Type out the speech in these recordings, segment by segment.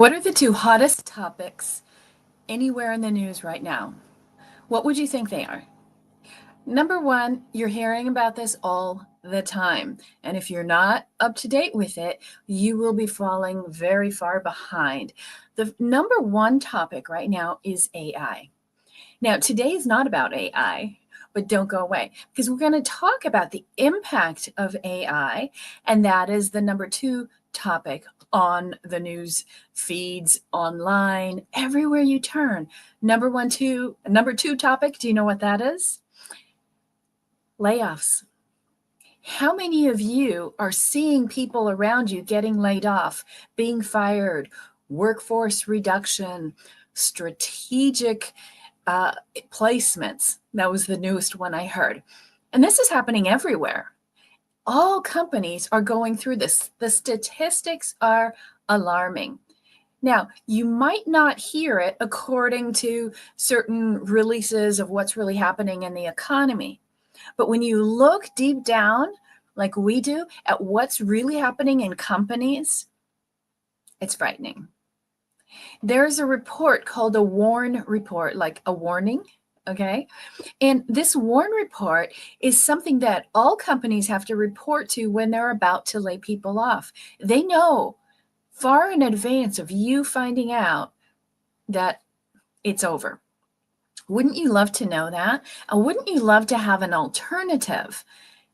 What are the two hottest topics anywhere in the news right now? What would you think they are? Number one, you're hearing about this all the time. And if you're not up to date with it, you will be falling very far behind. The number one topic right now is AI. Now, today is not about AI, but don't go away because we're going to talk about the impact of AI. And that is the number two topic on the news feeds, online, everywhere you turn. Number two topic, do you know what that is? Layoffs. How many of you are seeing people around you getting laid off, being fired, workforce reduction, strategic placements? That was the newest one I heard. And this is happening everywhere. All companies are going through this. The statistics are alarming. Now, you might not hear it according to certain releases of what's really happening in the economy. But when you look deep down, like we do, at what's really happening in companies, it's frightening. There's a report called a WARN report, like a warning, okay? And this WARN report is something that all companies have to report to when they're about to lay people off. They know far in advance of you finding out that it's over. Wouldn't you love to know that? And wouldn't you love to have an alternative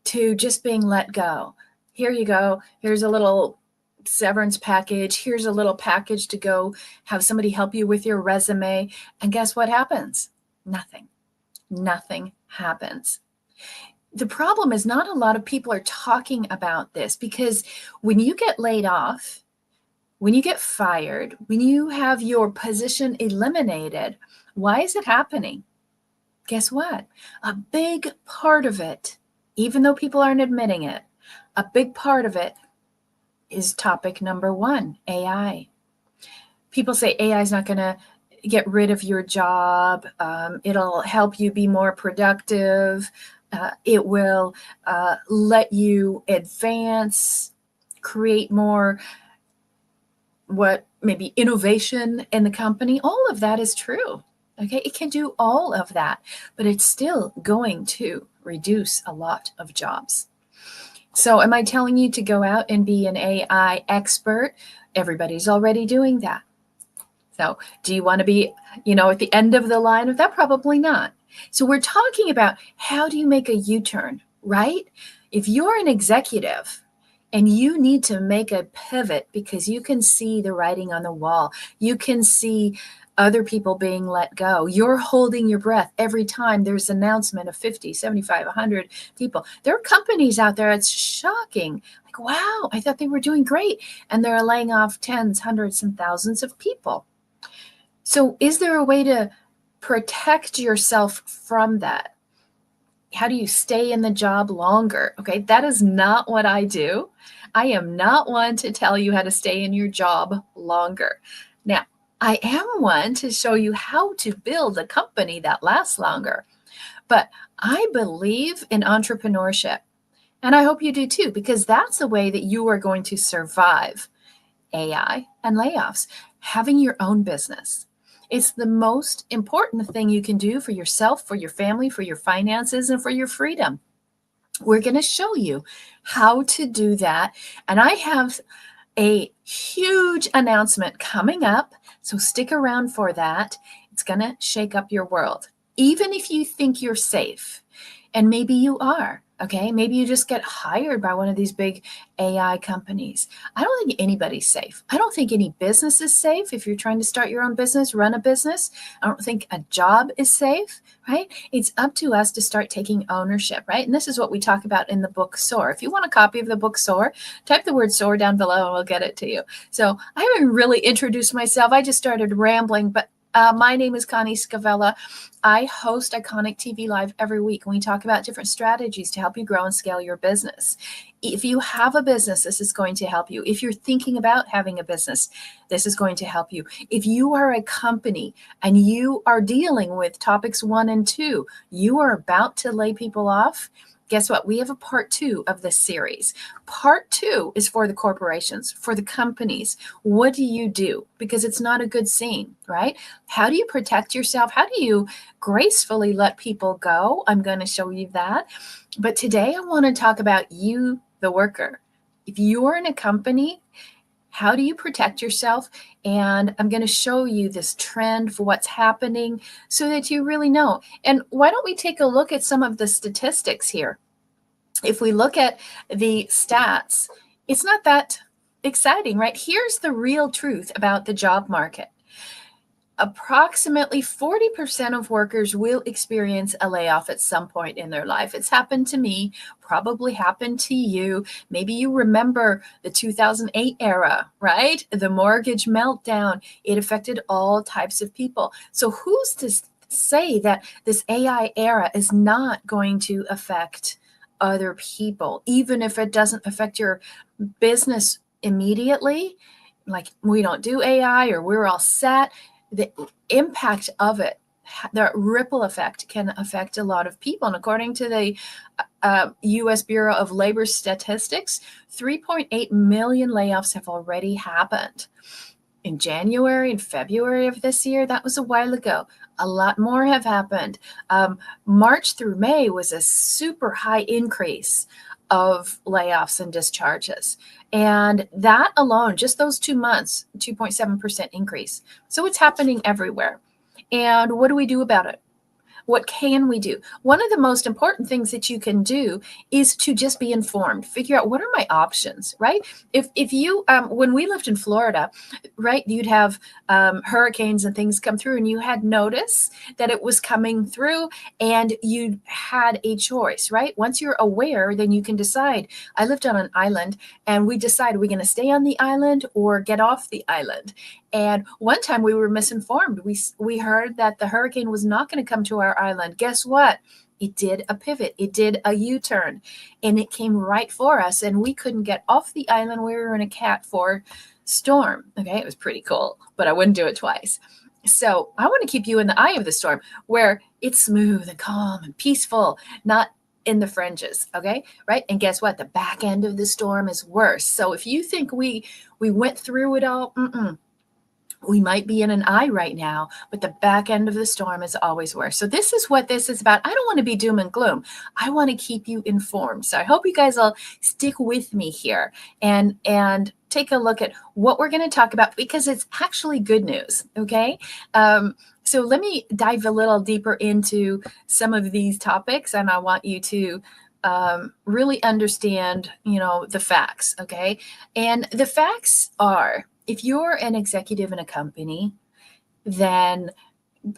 to just being let go? Here you go. Here's a little severance package. Here's a little package to go have somebody help you with your resume. And guess what happens? Nothing. Nothing happens. The problem is not a lot of people are talking about this because when you get laid off, when you get fired, when you have your position eliminated, why is it happening? Guess what? A big part of it, even though people aren't admitting it, a big part of it is topic number one, AI. People say AI is not going to get rid of your job. It'll help you be more productive. It will let you advance, create more maybe innovation in the company. All of that is true. Okay, it can do all of that, but it's still going to reduce a lot of jobs. So am I telling you to go out and be an AI expert? Everybody's already doing that. So do you want to be, at the end of the line of that? Probably not. So we're talking about how do you make a U-turn, right? If you're an executive and you need to make a pivot because you can see the writing on the wall, you can see other people being let go. You're holding your breath every time there's an announcement of 50, 75, 100 people. There are companies out there, it's shocking. Like, wow, I thought they were doing great. And they're laying off tens, hundreds, and thousands of people. So is there a way to protect yourself from that? How do you stay in the job longer? Okay, that is not what I do. I am not one to tell you how to stay in your job longer. Now, I am one to show you how to build a company that lasts longer. But I believe in entrepreneurship. And I hope you do too, because that's the way that you are going to survive AI and layoffs, having your own business. It's the most important thing you can do for yourself, for your family, for your finances, and for your freedom. We're going to show you how to do that. And I have a huge announcement coming up, so stick around for that. It's going to shake up your world. Even if you think you're safe, and maybe you are, okay? Maybe you just get hired by one of these big AI companies. I don't think anybody's safe. I don't think any business is safe. If you're trying to start your own business, run a business, I don't think a job is safe, right? It's up to us to start taking ownership, right? And this is what we talk about in the book Soar. If you want a copy of the book Soar, type the word Soar down below and we'll get it to you. So I haven't really introduced myself. I just started rambling, but my name is Connie Scavella. I host Iconic TV Live every week, and we talk about different strategies to help you grow and scale your business. If you have a business, this is going to help you. If you're thinking about having a business, this is going to help you. If you are a company and you are dealing with topics 1 and 2, you are about to lay people off, guess what? We have a part 2 of this series. Part 2 is for the corporations, for the companies. What do you do? Because it's not a good scene, right? How do you protect yourself? How do you gracefully let people go? I'm going to show you that. But today I want to talk about you, the worker. If you're in a company, how do you protect yourself? And I'm going to show you this trend for what's happening so that you really know. And why don't we take a look at some of the statistics here? If we look at the stats, it's not that exciting, right? Here's the real truth about the job market. Approximately 40% of workers will experience a layoff at some point in their life. It's happened to me, probably happened to you. Maybe you remember the 2008 era, right? The mortgage meltdown. It affected all types of people. So who's to say that this AI era is not going to affect other people, even if it doesn't affect your business immediately? Like, we don't do AI or we're all set. The impact of it, the ripple effect, can affect a lot of people. And according to the U.S. Bureau of Labor Statistics, 3.8 million layoffs have already happened. In January and February of this year, that was a while ago. A lot more have happened. March through May was a super high increase of layoffs and discharges. And that alone, just those 2 months, 2.7% increase. So it's happening everywhere. And what do we do about it? What can we do? One of the most important things that you can do is to just be informed. Figure out, what are my options, right? If you, when we lived in Florida, right, you'd have hurricanes and things come through, and you had notice that it was coming through, and you had a choice, right? Once you're aware, then you can decide. I lived on an island, and we decided, are we going to stay on the island or get off the island? And one time we were misinformed. We heard that the hurricane was not going to come to our island. Guess what? It did a pivot. It did a U-turn, and it came right for us, and we couldn't get off the island. We were in a Cat 4 storm. Okay, it was pretty cool, but I wouldn't do it twice. So I want to keep you in the eye of the storm, where it's smooth and calm and peaceful, not in the fringes. Okay, right? And guess what? The back end of the storm is worse. So if you think we went through it all, we might be in an eye right now, but the back end of the storm is always worse. So this is what this is about. I don't want to be doom and gloom. I want to keep you informed. So I hope you guys will stick with me here and take a look at what we're going to talk about, because it's actually good news. Okay. So let me dive a little deeper into some of these topics, and I want you to really understand, the facts. Okay. And the facts are, if you're an executive in a company, then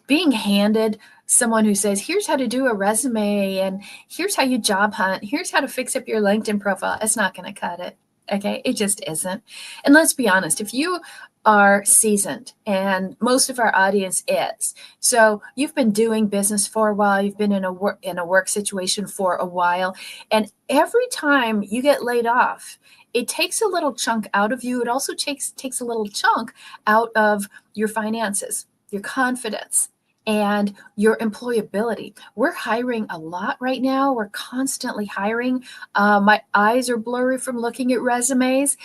being handed someone who says, here's how to do a resume, and here's how you job hunt, here's how to fix up your LinkedIn profile, it's not going to cut it. Okay, it just isn't. And let's be honest, if you are seasoned, and most of our audience is, so you've been doing business for a while, you've been in a work situation for a while, and every time you get laid off, it takes a little chunk out of you. It also takes a little chunk out of your finances, your confidence, and your employability. We're hiring a lot right now. We're constantly hiring. My eyes are blurry from looking at resumes.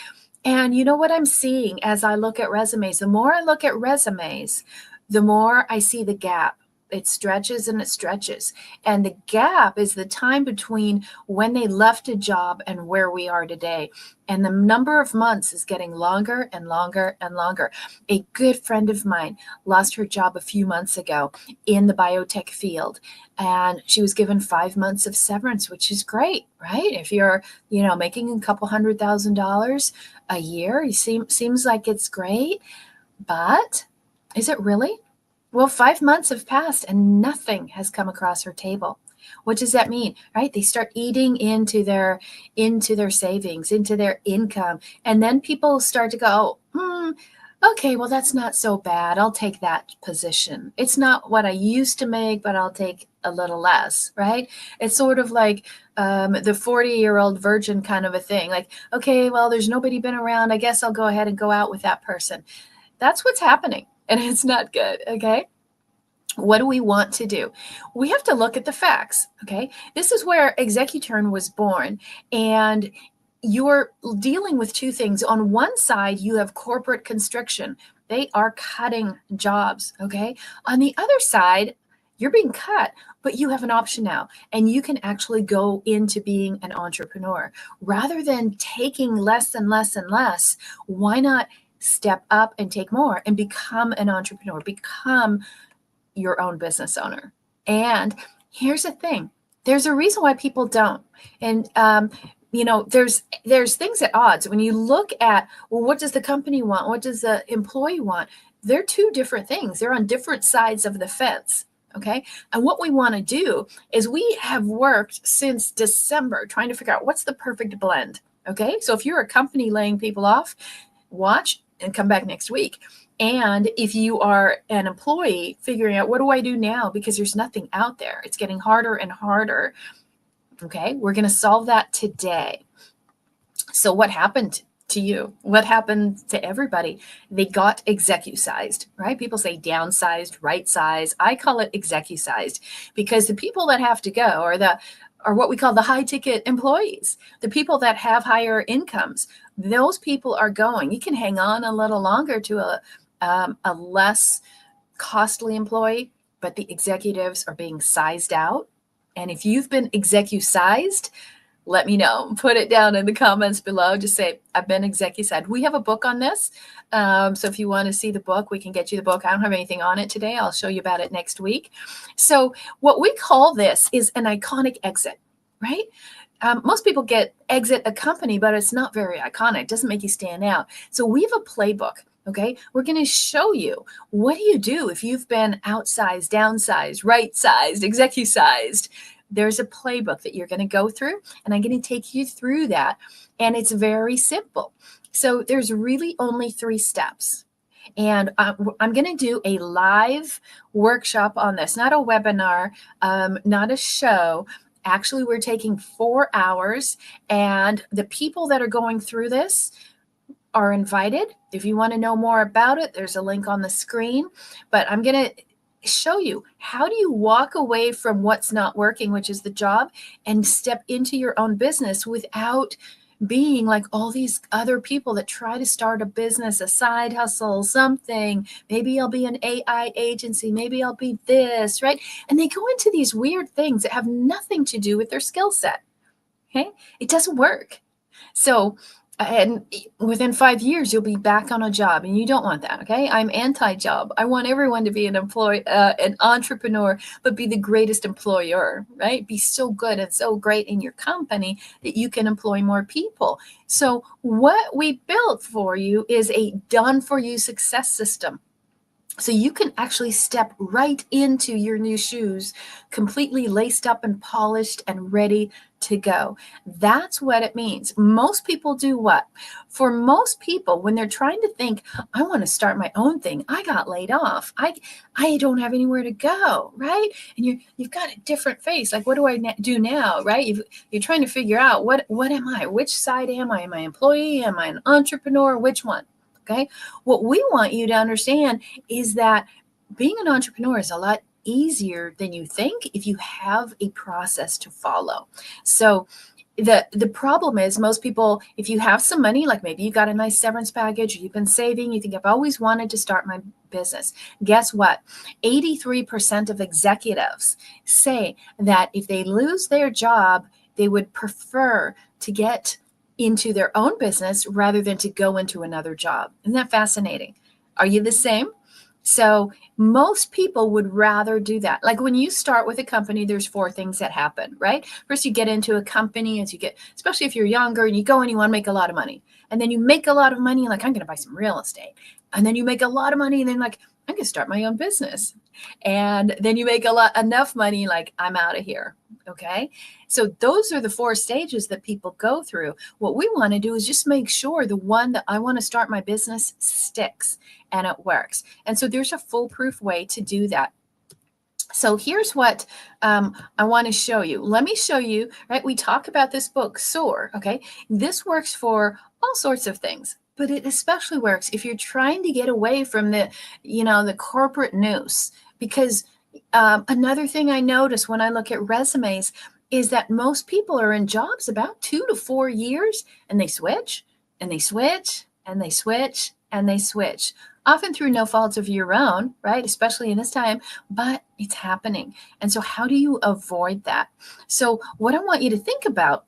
And you know what I'm seeing as I look at resumes? The more I look at resumes, the more I see the gap. It stretches and it stretches. And the gap is the time between when they left a job and where we are today. And the number of months is getting longer and longer and longer. A good friend of mine lost her job a few months ago in the biotech field. And she was given 5 months of severance, which is great, right? If you're, making a couple $100,000 a year, it seems like it's great. But is it really? Well, 5 months have passed and nothing has come across her table. What does that mean, right? They start eating into their savings, into their income. And then people start to go, okay, well, that's not so bad. I'll take that position. It's not what I used to make, but I'll take a little less, right? It's sort of like the 40-year-old virgin kind of a thing. Like, okay, well, there's nobody been around. I guess I'll go ahead and go out with that person. That's what's happening. And it's not good, okay? What do we want to do? We have to look at the facts. Okay. This is where Executurn was born. And you're dealing with two things. On one side, you have corporate constriction. They are cutting jobs. Okay. On the other side, you're being cut, but you have an option now, and you can actually go into being an entrepreneur rather than taking less and less and less. Why not step up and take more and become an entrepreneur, become your own business owner? And here's the thing, there's a reason why people don't. And there's things at odds when you look at, well, what does the company want, what does the employee want? They're two different things. They're on different sides of the fence. Okay. And what we want to do is, we have worked since December trying to figure out what's the perfect blend. Okay. So if you're a company laying people off, watch and come back next week. And if you are an employee figuring out, what do I do now? Because there's nothing out there. It's getting harder and harder. Okay. We're going to solve that today. So what happened to you? What happened to everybody? They got execusized, right? People say downsized, right size. I call it execusized, because the people that have to go are what we call the high ticket employees, the people that have higher incomes. Those people are going. You can hang on a little longer to a less costly employee, but the executives are being sized out. And if you've been execusized, let me know. Put it down in the comments below. Just say, I've been execusized. We have a book on this. So if you want to see the book, we can get you the book. I don't have anything on it today. I'll show you about it next week. So what we call this is an iconic exit, right? Most people exit a company, but it's not very iconic. It doesn't make you stand out. So we have a playbook. Okay, we're going to show you, what do you do if you've been outsized, downsized, right-sized, execusized? There's a playbook that you're going to go through, and I'm going to take you through that. And it's very simple. So there's really only 3 steps. And I'm going to do a live workshop on this, not a webinar, not a show. Actually, we're taking 4 hours, and the people that are going through this are invited. If you want to know more about it, there's a link on the screen. But I'm going to show you, how do you walk away from what's not working, which is the job, and step into your own business without being like all these other people that try to start a business, a side hustle, something. Maybe I'll be an AI agency. Maybe I'll be this, right? And they go into these weird things that have nothing to do with their skill set. Okay. It doesn't work. So, and within 5 years, you'll be back on a job, and you don't want that. Okay. I'm anti-job. I want everyone to be an entrepreneur, but be the greatest employer, right? Be so good and so great in your company that you can employ more people. So what we built for you is a done for you success system. So you can actually step right into your new shoes, completely laced up and polished and ready to go. That's what it means. Most people do what? For most people, when they're trying to think, I want to start my own thing, I got laid off, I don't have anywhere to go, right? And you've got a different face. Like, what do I do now, right? You're trying to figure out, what am I? Which side am I? Am I an employee? Am I an entrepreneur? Which one? Okay. What we want you to understand is that being an entrepreneur is a lot easier than you think if you have a process to follow. So the problem is, most people, if you have some money, like maybe you got a nice severance package, or you've been saving, you think, I've always wanted to start my business. Guess what? 83% of executives say that if they lose their job, they would prefer to get into their own business rather than to go into another job. Isn't that fascinating? Are you the same? So most people would rather do that. Like when you start with a company, there's 4 things that happen, right? First, you get into a company, especially if you're younger, and you go and you want to make a lot of money. And then you make a lot of money, like, I'm going to buy some real estate. And then you make a lot of money, and then like, I'm going to start my own business. And then you make enough money, like, I'm out of here. Okay. So those are the 4 stages that people go through. What we want to do is just make sure the one that I want to start my business sticks and it works. And so there's a foolproof way to do that. So here's what I want to show you. Let me show you, right? We talk about this book, Soar. Okay. This works for all sorts of things, but it especially works if you're trying to get away from the corporate noose, because Another thing I notice when I look at resumes is that most people are in jobs about 2 to 4 years, and they switch and they switch and they switch and they switch, often through no fault of your own, right? Especially in this time, but it's happening. And so, how do you avoid that? So, what I want you to think about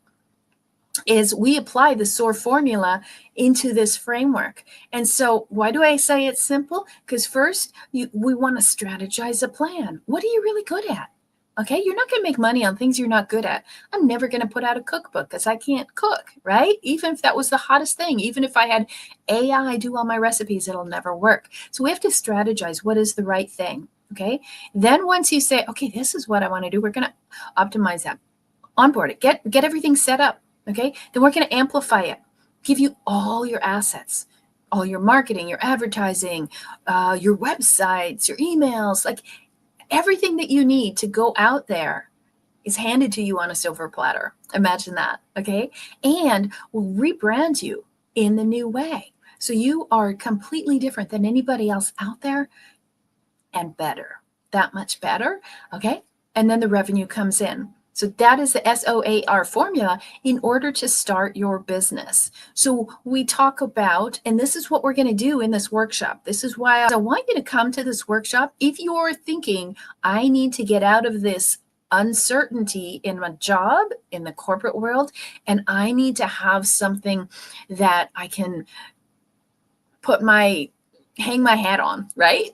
is we apply the SOAR formula into this framework. And so, why do I say it's simple? Because first, we want to strategize a plan. What are you really good at? Okay, you're not going to make money on things you're not good at. I'm never going to put out a cookbook because I can't cook, right? Even if that was the hottest thing, even if I had AI do all my recipes, it'll never work. So we have to strategize what is the right thing. Okay, then once you say, okay, this is what I want to do, we're going to optimize that, onboard it, get everything set up. Okay, then we're going to amplify it, give you all your assets, all your marketing, your advertising, your websites, your emails, like everything that you need to go out there is handed to you on a silver platter. Imagine that. Okay, and we'll rebrand you in the new way. So you are completely different than anybody else out there, and better, that much better. Okay, and then the revenue comes in. So that is the SOAR formula in order to start your business. So we talk about, and this is what we're going to do in this workshop. This is why I want you to come to this workshop. If you're thinking, I need to get out of this uncertainty in my job, in the corporate world, and I need to have something that I can hang my hat on, right?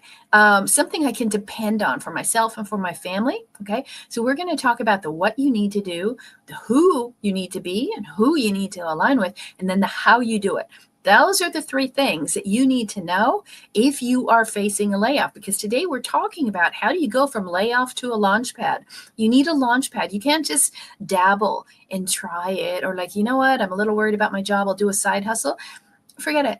Something I can depend on for myself and for my family. Okay. So we're going to talk about the what you need to do, the who you need to be and who you need to align with, and then the how you do it. Those are the 3 things that you need to know if you are facing a layoff, because today we're talking about how do you go from layoff to a launch pad. You need a launch pad. You can't just dabble and try it, or like, you know what, I'm a little worried about my job, I'll do a side hustle. Forget it.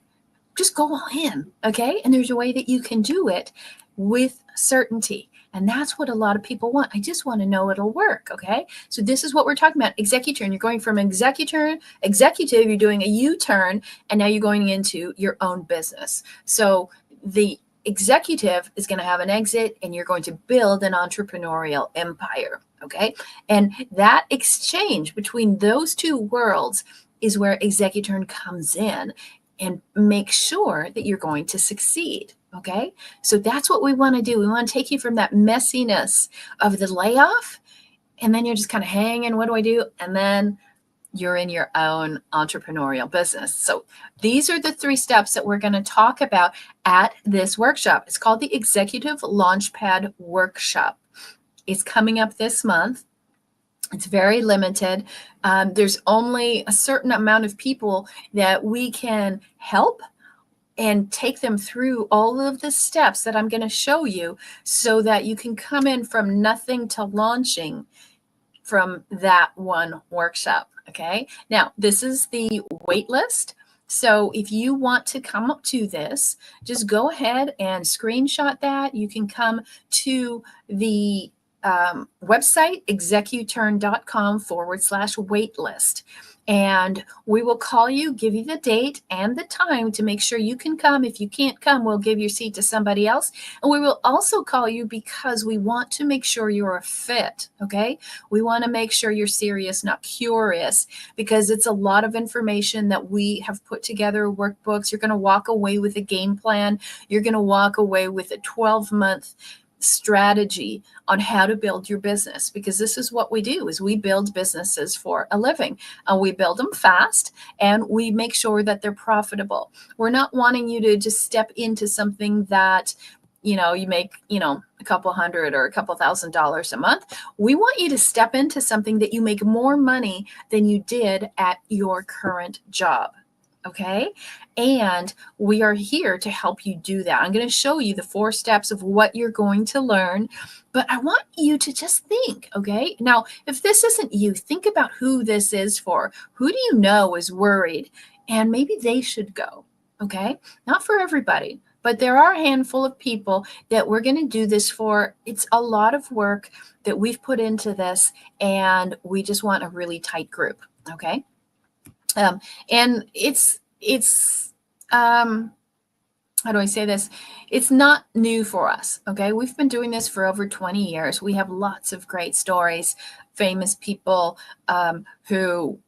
Just go all in, okay? And there's a way that you can do it with certainty. And that's what a lot of people want. I just want to know it'll work, okay? So this is what we're talking about. Executive. You're going from executive, you're doing a U-turn, and now you're going into your own business. So the executive is going to have an exit, and you're going to build an entrepreneurial empire, okay? And that exchange between those 2 worlds is where executive comes in and make sure that you're going to succeed. Okay. So that's what we want to do. We want to take you from that messiness of the layoff, and then you're just kind of hanging. What do I do? And then you're in your own entrepreneurial business. So these are the 3 steps that we're going to talk about at this workshop. It's called the Executive Launchpad Workshop. It's coming up this month. It's very limited. There's only a certain amount of people that we can help and take them through all of the steps that I'm going to show you so that you can come in from nothing to launching from that one workshop. Okay. Now, this is the wait list. So if you want to come up to this, just go ahead and screenshot that. You can come to the website, executurn.com/waitlist. And we will call you, give you the date and the time to make sure you can come. If you can't come, we'll give your seat to somebody else. And we will also call you because we want to make sure you're a fit. Okay. We want to make sure you're serious, not curious, because it's a lot of information that we have put together, workbooks. You're going to walk away with a game plan. You're going to walk away with a 12-month strategy on how to build your business, because this is what we do is we build businesses for a living. We build them fast, and we make sure that they're profitable. We're not wanting you to just step into something that you make a couple hundred or a couple $1,000s a month. We want you to step into something that you make more money than you did at your current job. Okay. And we are here to help you do that. I'm going to show you the 4 steps of what you're going to learn, but I want you to just think. Okay. Now, if this isn't you, think about who this is for. Who do you know is worried and maybe they should go? Okay. Not for everybody, but there are a handful of people that we're going to do this for. It's a lot of work that we've put into this, and we just want a really tight group. Okay. And it's how do I say this? It's not new for us. Okay. We've been doing this for over 20 years. We have lots of great stories, famous people who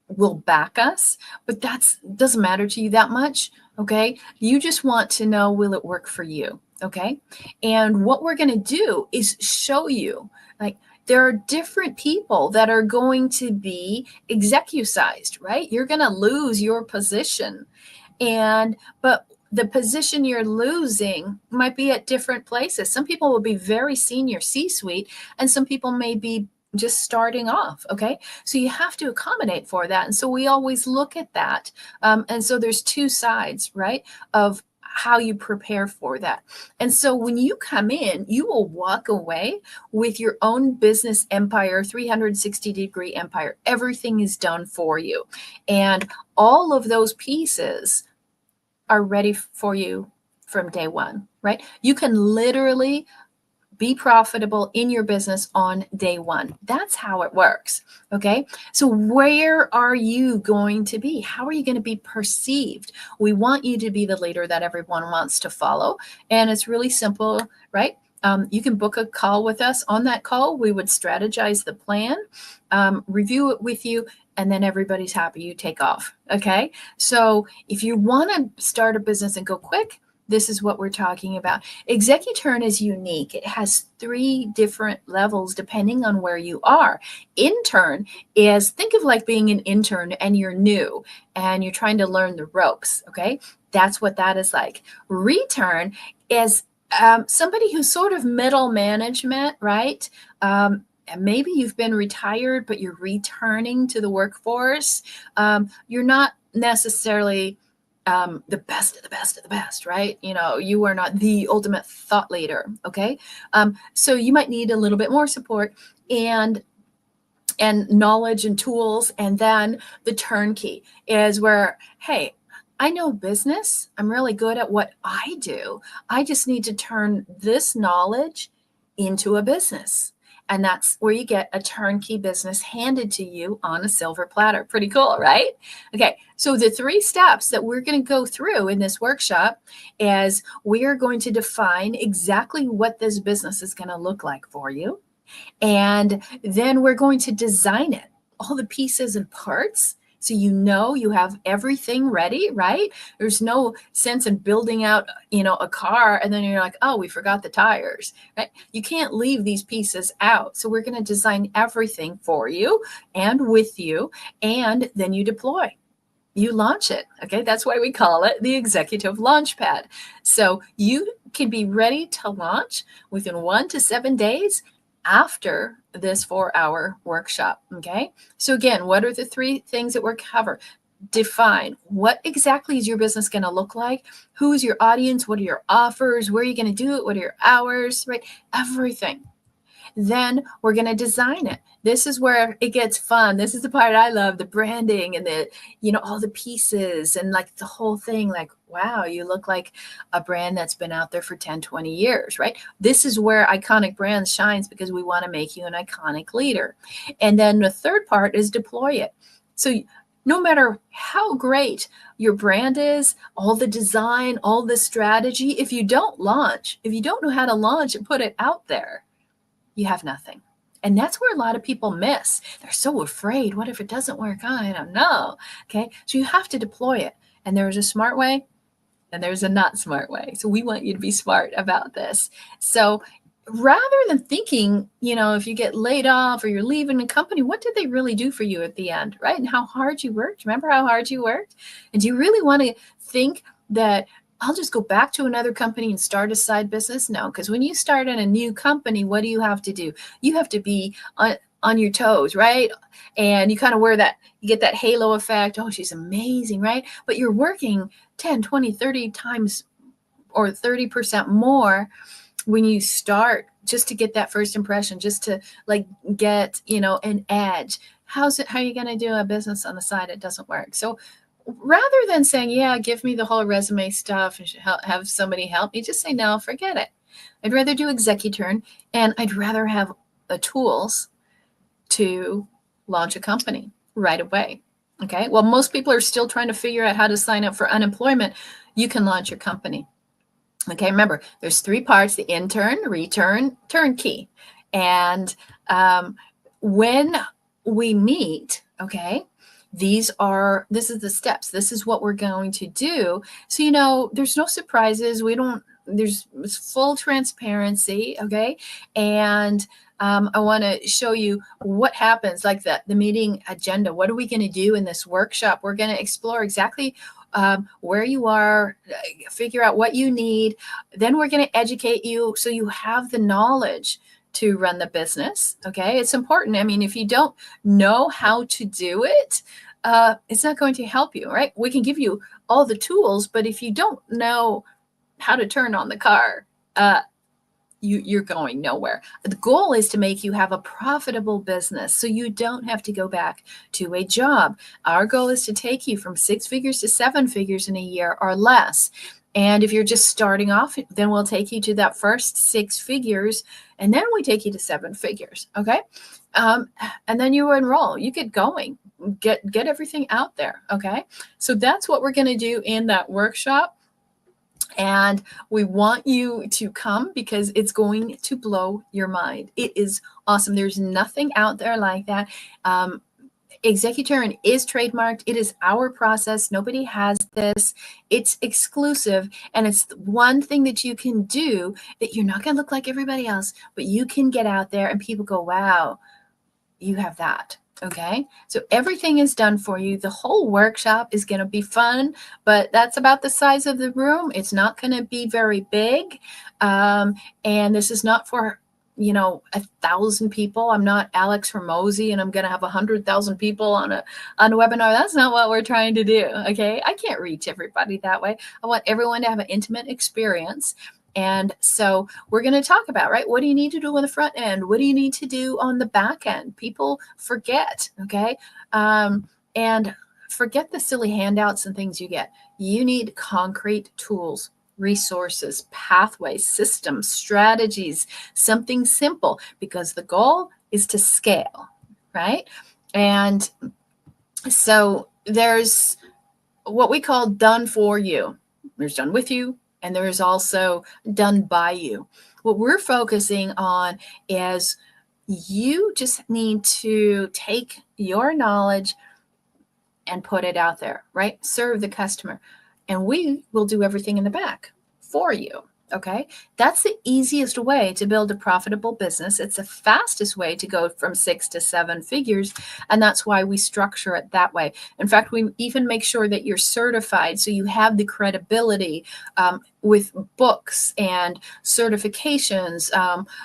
will back us, but that's doesn't matter to you that much. Okay. You just want to know, will it work for you? Okay. And what we're going to do is show you, like, there are different people that are going to be executized, right? You're going to lose your position. But the position you're losing might be at different places. Some people will be very senior C-suite, and some people may be just starting off. Okay. So you have to accommodate for that. And so we always look at that. And so there's two sides, right, of how you prepare for that. And so when you come in, you will walk away with your own business empire, 360-degree empire. Everything is done for you. And all of those pieces are ready for you from day one, right? You can literally be profitable in your business on day one. That's how it works. Okay. So where are you going to be? How are you going to be perceived? We want you to be the leader that everyone wants to follow. And it's really simple, right? You can book a call with us. On that call, we would strategize the plan, review it with you, and then everybody's happy. You take off. Okay. So if you want to start a business and go quick, this is what we're talking about. Executurn is unique. It has 3 different levels depending on where you are. Intern is, think of like being an intern and you're new and you're trying to learn the ropes. Okay. That's what that is like. Return is somebody who's sort of middle management, right? Maybe you've been retired, but you're returning to the workforce. You're not necessarily the best of the best of the best, right? You are not the ultimate thought leader. Okay. So you might need a little bit more support and knowledge and tools. And then the turnkey is where, hey, I know business. I'm really good at what I do. I just need to turn this knowledge into a business. And that's where you get a turnkey business handed to you on a silver platter. Pretty cool, right? Okay, so the 3 steps that we're going to go through in this workshop is we are going to define exactly what this business is going to look like for you. And then we're going to design it, all the pieces and parts. So you have everything ready, right? There's no sense in building out, a car and then you're like, oh, we forgot the tires, right? You can't leave these pieces out. So we're going to design everything for you and with you, and then you deploy. You launch it. Okay. That's why we call it the executive launchpad. So you can be ready to launch within 1 to 7 days after this 4-hour workshop. Okay. So again, what are the 3 things that we're cover? Define what exactly is your business going to look like? Who's your audience? What are your offers? Where are you going to do it? What are your hours? Right? Everything. Then we're going to design it. This is where it gets fun. This is the part I love, the branding and all the pieces and like the whole thing. Like, wow, you look like a brand that's been out there for 10, 20 years, right? This is where iconic brands shines because we want to make you an iconic leader. And then the third part is deploy it. So no matter how great your brand is, all the design, all the strategy, if you don't know how to launch and put it out there, you have nothing. And that's where a lot of people miss. They're so afraid. What if it doesn't work? Oh, I don't know. Okay. So you have to deploy it. And there's a smart way and there's a not smart way. So we want you to be smart about this. So rather than thinking, if you get laid off or you're leaving a company, what did they really do for you at the end? Right. And how hard you worked. Remember how hard you worked? And do you really want to think that I'll just go back to another company and start a side business? No, because when you start in a new company, what do you have to do? You have to be on your toes, right? And you kind of you get that halo effect. Oh, she's amazing, right? But you're working 10, 20, 30 times or 30% more when you start, just to get that first impression, just to like get, an edge. How are you going to do a business on the side? It doesn't work. So rather than saying, yeah, give me the whole resume stuff and have somebody help me, just say, no, forget it. I'd rather do Executurn, and I'd rather have the tools to launch a company right away. Okay. Well, most people are still trying to figure out how to sign up for unemployment. You can launch your company. Okay. Remember, there's three parts: the intern, return, turnkey. And when we meet, okay, this is the steps. This is what we're going to do. So, there's no surprises. There's full transparency. Okay. And I want to show you what happens, like the meeting agenda. What are we going to do in this workshop? We're going to explore exactly where you are, figure out what you need. Then we're going to educate you so you have the knowledge to run the business. Okay. It's important. I mean, if you don't know how to do it, it's not going to help you, right? We can give you all the tools, but if you don't know how to turn on the car, you're going nowhere. The goal is to make you have a profitable business so you don't have to go back to a job. Our goal is to take you from 6 figures to 7 figures in a year or less. And if you're just starting off, then we'll take you to that first 6 figures, and then we take you to 7 figures. Okay. And then you enroll, you get going, get everything out there. Okay. So that's what we're going to do in that workshop. And we want you to come because it's going to blow your mind. It is awesome. There's nothing out there like that. Executurn is trademarked. It is our process. Nobody has this. It's exclusive. And it's one thing that you can do that you're not going to look like everybody else, but you can get out there and people go, wow, you have that. Okay. So everything is done for you. The whole workshop is going to be fun, but that's about the size of the room. It's not going to be very big. And this is not for 1,000 people. I'm not Alex Hormozy and I'm going to have 100,000 people on a webinar. That's not what we're trying to do. Okay. I can't reach everybody that way. I want everyone to have an intimate experience. And so we're going to talk about, right? What do you need to do on the front end? What do you need to do on the back end? People forget. Okay. And forget the silly handouts and things you get. You need concrete tools, resources, pathways, systems, strategies, something simple, because the goal is to scale, right? And so there's what we call done for you. There's done with you, and there is also done by you. What we're focusing on is you just need to take your knowledge and put it out there, right? Serve the customer. And we will do everything in the back for you. Okay. That's the easiest way to build a profitable business. It's the fastest way to go from 6 to 7 figures. And that's why we structure it that way. In fact, we even make sure that you're certified so you have the credibility with books and certifications.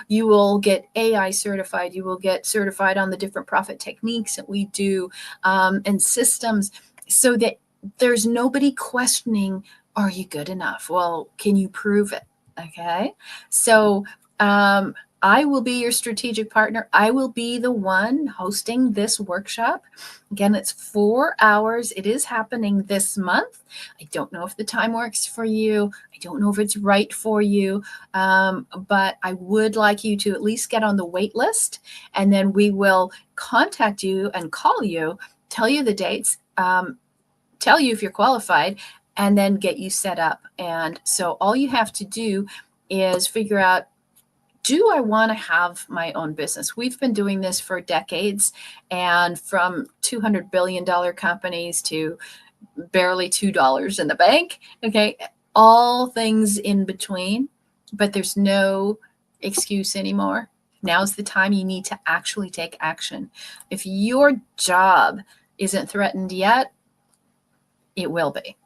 You will get AI certified. You will get certified on the different profit techniques that we do and systems, so that there's nobody questioning, are you good enough? Well, can you prove it? Okay. So I will be your strategic partner. I will be the one hosting this workshop. Again, it's 4 hours. It is happening this month. I don't know if the time works for you. I don't know if it's right for you, but I would like you to at least get on the wait list, and then we will contact you and call you, tell you the dates, tell you if you're qualified, and then get you set up. And so all you have to do is figure out, do I want to have my own business? We've been doing this for decades, and from $200 billion companies to barely $2 in the bank. Okay. All things in between, but there's no excuse anymore. Now's the time you need to actually take action. If your job isn't threatened yet, it will be.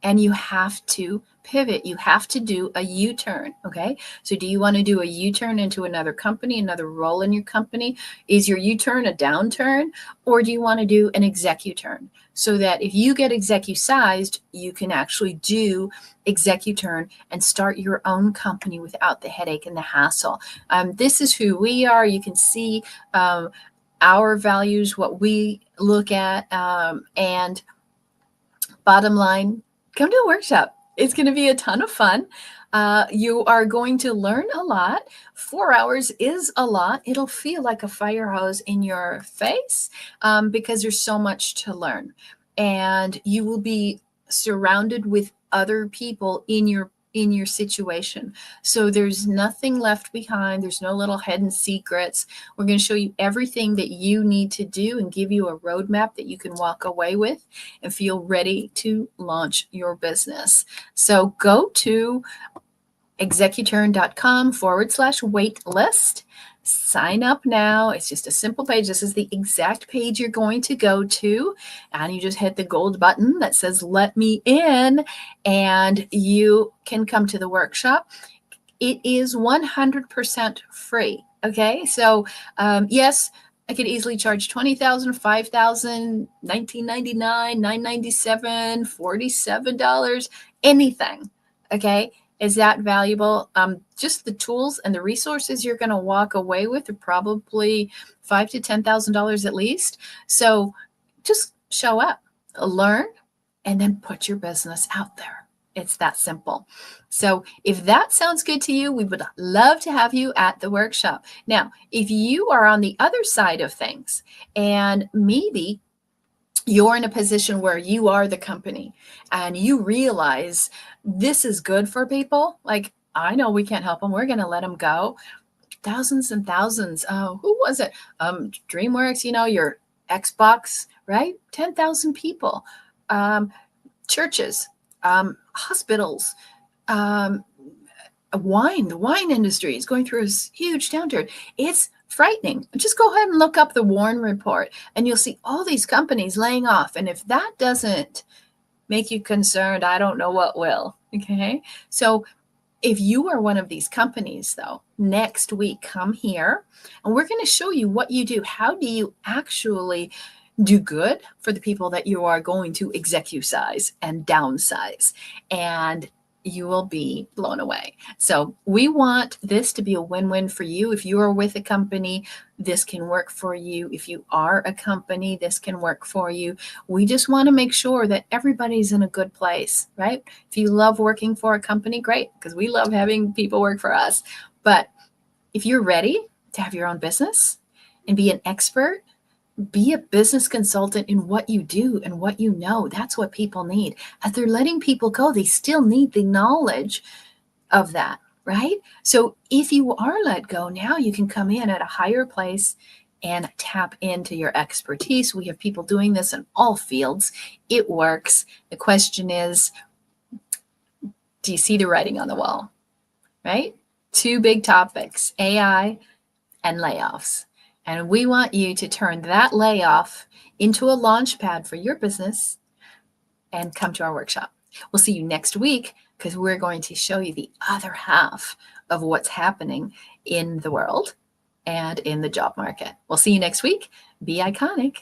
And you have to pivot. You have to do a U-turn. Okay. So do you want to do a U-turn into another company, another role in your company? Is your U-turn a downturn, or do you want to do an executurn, so that if you get execu-sized, you can actually do executurn and start your own company without the headache and the hassle? This is who we are. You can see our values, what we look at, and bottom line, come to a workshop. It's going to be a ton of fun. You are going to learn a lot. 4 hours is a lot. It'll feel like a fire hose in your face because there's so much to learn. And you will be surrounded with other people in your situation. So there's nothing left behind. There's no little hidden secrets. We're going to show you everything that you need to do and give you a roadmap that you can walk away with and feel ready to launch your business. So go to executurn.com/wait list. Sign up now. It's just a simple page. This is the exact page you're going to go to. And you just hit the gold button that says, let me in, and you can come to the workshop. It is 100% free. Okay. So, yes, I could easily charge $20,000, $5,000, $19.99, $9.97, $47, anything. Okay. Is that valuable? Just the tools and the resources you're going to walk away with are probably $5,000 to $10,000 at least. So just show up, learn, and then put your business out there. It's that simple. So if that sounds good to you, we would love to have you at the workshop. Now, if you are on the other side of things and maybe you're in a position where you are the company and you realize this is good for people, like, I know we can't help them, we're going to let them go. Thousands and thousands. Oh, who was it? DreamWorks, your Xbox, right? 10,000 people. Churches, hospitals, the wine industry is going through a huge downturn. It's frightening. Just go ahead and look up the Warren Report and you'll see all these companies laying off. And if that doesn't make you concerned, I don't know what will. Okay. So if you are one of these companies, though, next week, come here and we're going to show you what you do. How do you actually do good for the people that you are going to execusize and downsize? And you will be blown away. So we want this to be a win-win for you. If you are with a company, this can work for you. If you are a company, this can work for you. We just want to make sure that everybody's in a good place, right? If you love working for a company, great, because we love having people work for us. But if you're ready to have your own business and be an expert, be a business consultant in what you do and what you know. That's what people need. As they're letting people go, they still need the knowledge of that, right? So if you are let go, now you can come in at a higher place and tap into your expertise. We have people doing this in all fields. It works. The question is, do you see the writing on the wall, right? Two big topics, AI and layoffs. And we want you to turn that layoff into a launch pad for your business and come to our workshop. We'll see you next week because we're going to show you the other half of what's happening in the world and in the job market. We'll see you next week. Be iconic.